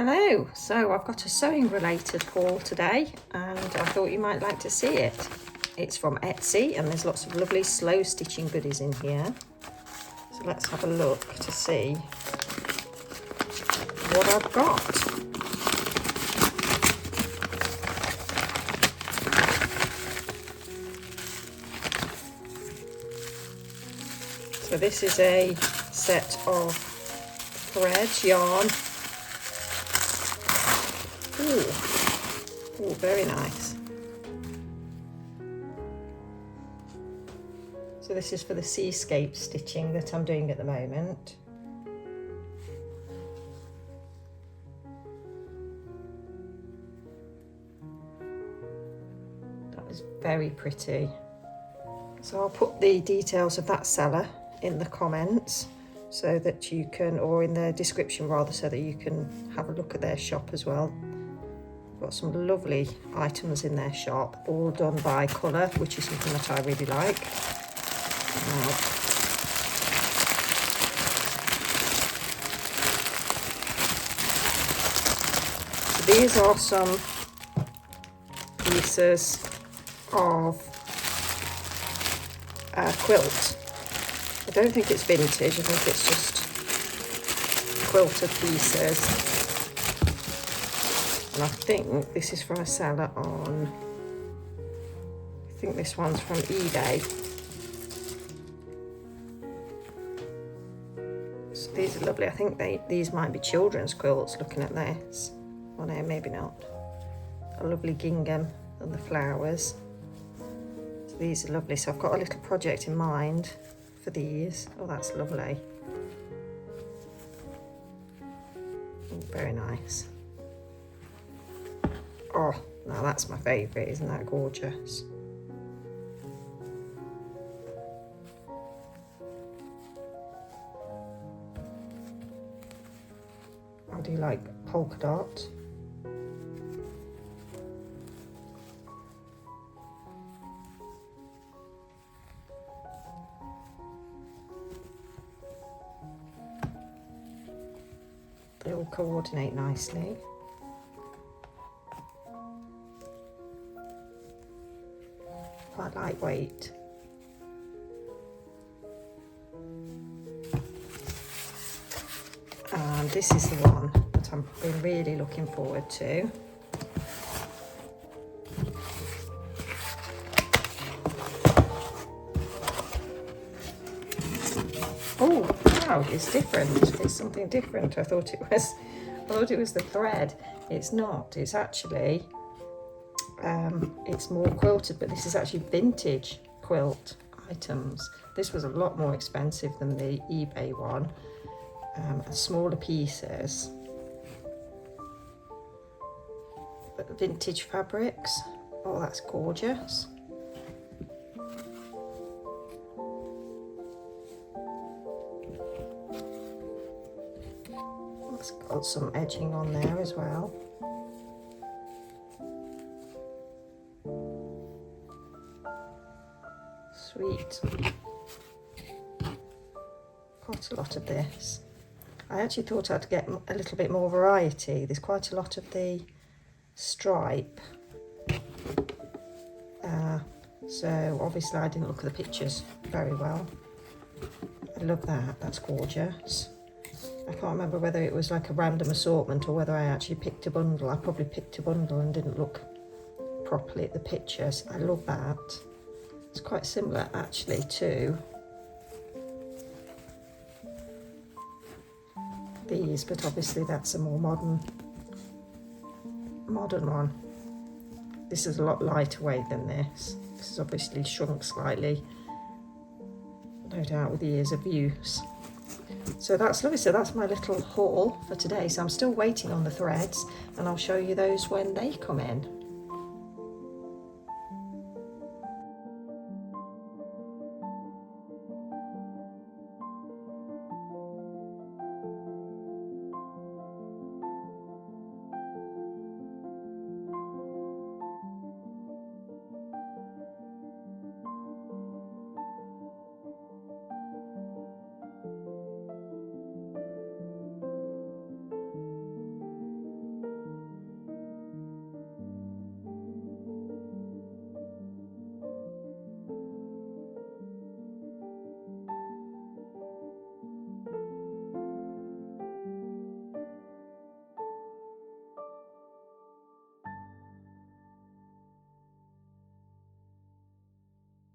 Hello, so I've got a sewing related haul today and I thought you might like to see it. It's from Etsy and there's lots of lovely slow stitching goodies in here. So let's have a look to see what I've got. So this is a set of threads, yarn. Ooh, very nice. So this is for the seascape stitching that I'm doing at the moment. That is very pretty. So I'll put the details of that seller in the comments so that you can, or in the description rather, so that you can have a look at their shop as well. Got some lovely items in their shop, all done by colour, which is something that I really like. So these are some pieces of quilt. I don't think it's vintage, I think it's just quilted pieces. And I think this is from a seller on, I think this one's from eBay. So these are lovely. I think these might be children's quilts looking at this. Oh no, maybe not. A lovely gingham and the flowers. So these are lovely. So I've got a little project in mind for these. Oh, that's lovely. Oh, very nice. Oh, now that's my favourite, isn't that gorgeous? I do like polka dot. They all coordinate nicely. Quite lightweight. And this is the one that I've been really looking forward to. Oh wow, it's different. It's something different. I thought it was the thread. It's not. It's actually it's more quilted, but this is actually vintage quilt items. This was a lot more expensive than the eBay one, and smaller pieces, but vintage fabrics. Oh, that's gorgeous. It's got some edging on there as well. Sweet. Quite a lot of this. I actually thought I'd get a little bit more variety. There's quite a lot of the stripe. So obviously I didn't look at the pictures very well. I love that, that's gorgeous. I can't remember whether it was like a random assortment or whether I actually picked a bundle. I probably picked a bundle and didn't look properly at the pictures. I love that. It's quite similar actually to these, but obviously that's a more modern one. This is a lot lighter weight than this. This is obviously shrunk slightly, no doubt with years of use. So that's lovely. So that's my little haul for today. So I'm still waiting on the threads and I'll show you those when they come in.